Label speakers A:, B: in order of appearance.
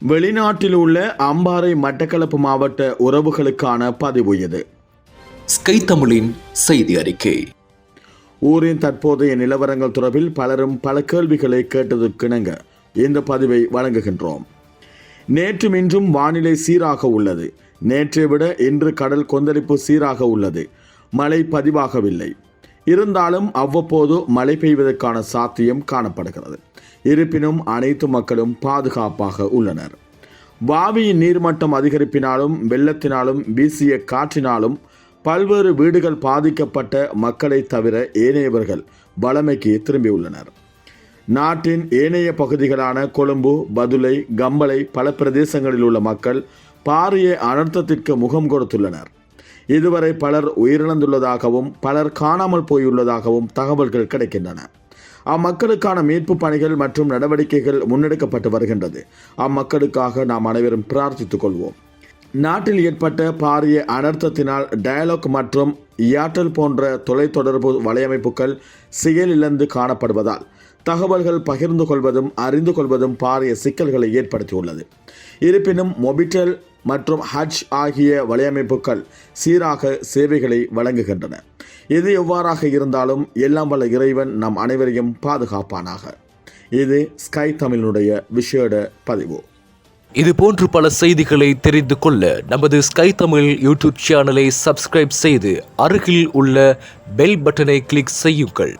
A: வெளிநாட்டில் உள்ள அம்பாறை மட்டக்களப்பு மாவட்ட உறவுகளுக்கான பதிவு இது.
B: ஸ்கை தமிழின் செய்தி அறிக்கை.
A: ஊரின் தற்போதைய நிலவரங்கள் தொடர்பில் பலரும் பல கேள்விகளை கேட்டதற்கிணங்க இந்த பதிவை வழங்குகின்றோம். நேற்றும் இன்றும் வானிலை சீராக உள்ளது. நேற்றை விட இன்று கடல் கொந்தளிப்பு சீராக உள்ளது. மழை பதிவாகவில்லை. இருந்தாலும் அவ்வப்போது மழை பெய்வதற்கான சாத்தியம் காணப்படுகிறது. இருப்பினும் அனைத்து மக்களும் பாதுகாப்பாக உள்ளனர். வாவியின் நீர்மட்டம் அதிகரிப்பினாலும் வெள்ளத்தினாலும் வீசிய காற்றினாலும் பல்வேறு வீடுகள் பாதிக்கப்பட்ட மக்களை தவிர ஏனையவர்கள் வளமைக்கு திரும்பியுள்ளனர். நாட்டின் ஏனைய பகுதிகளான கொழும்பு, பதுளை, கம்பளை பல பிரதேசங்களில் உள்ள மக்கள் பாரிய அனர்த்தத்திற்கு முகம் கொடுத்துள்ளனர். இதுவரை பலர் உயிரிழந்துள்ளதாகவும் பலர் காணாமல் போயுள்ளதாகவும் தகவல்கள் கிடைக்கின்றன. அம்மக்களுக்கான மீட்பு பணிகள் மற்றும் நடவடிக்கைகள் முன்னெடுக்கப்பட்டு வருகின்றது. அம்மக்களுக்காக நாம் அனைவரும் பிரார்த்தித்துக் கொள்வோம். நாட்டில் ஏற்பட்ட பாரிய அனர்த்தத்தினால் டயலாக் மற்றும் ஏர்டெல் போன்ற தொலைத்தொடர்பு வலையமைப்புகள் செயலிழந்து காணப்படுவதால் தகவல்கள் பகிர்ந்து கொள்வதும் அறிந்து கொள்வதும் பாரிய சிக்கல்களை ஏற்படுத்தியுள்ளது. இருப்பினும் மொபிடெல் மற்றும் ஹஜ் ஆகிய வலையமைப்புகள் சீராக சேவைகளை வழங்குகின்றன. இது எவ்வாறாக இருந்தாலும் எல்லாம் வல்ல இறைவன் நம் அனைவரையும் பாதுகாப்பானாக. இது ஸ்கை தமிழுடைய விசேட பதிவு.
B: இதுபோன்று பல செய்திகளை தெரிந்து கொள்ள நமது ஸ்கை தமிழ் யூடியூப் சேனலை சப்ஸ்கிரைப் செய்து அருகில் உள்ள பெல் பட்டனை கிளிக் செய்யுங்கள்.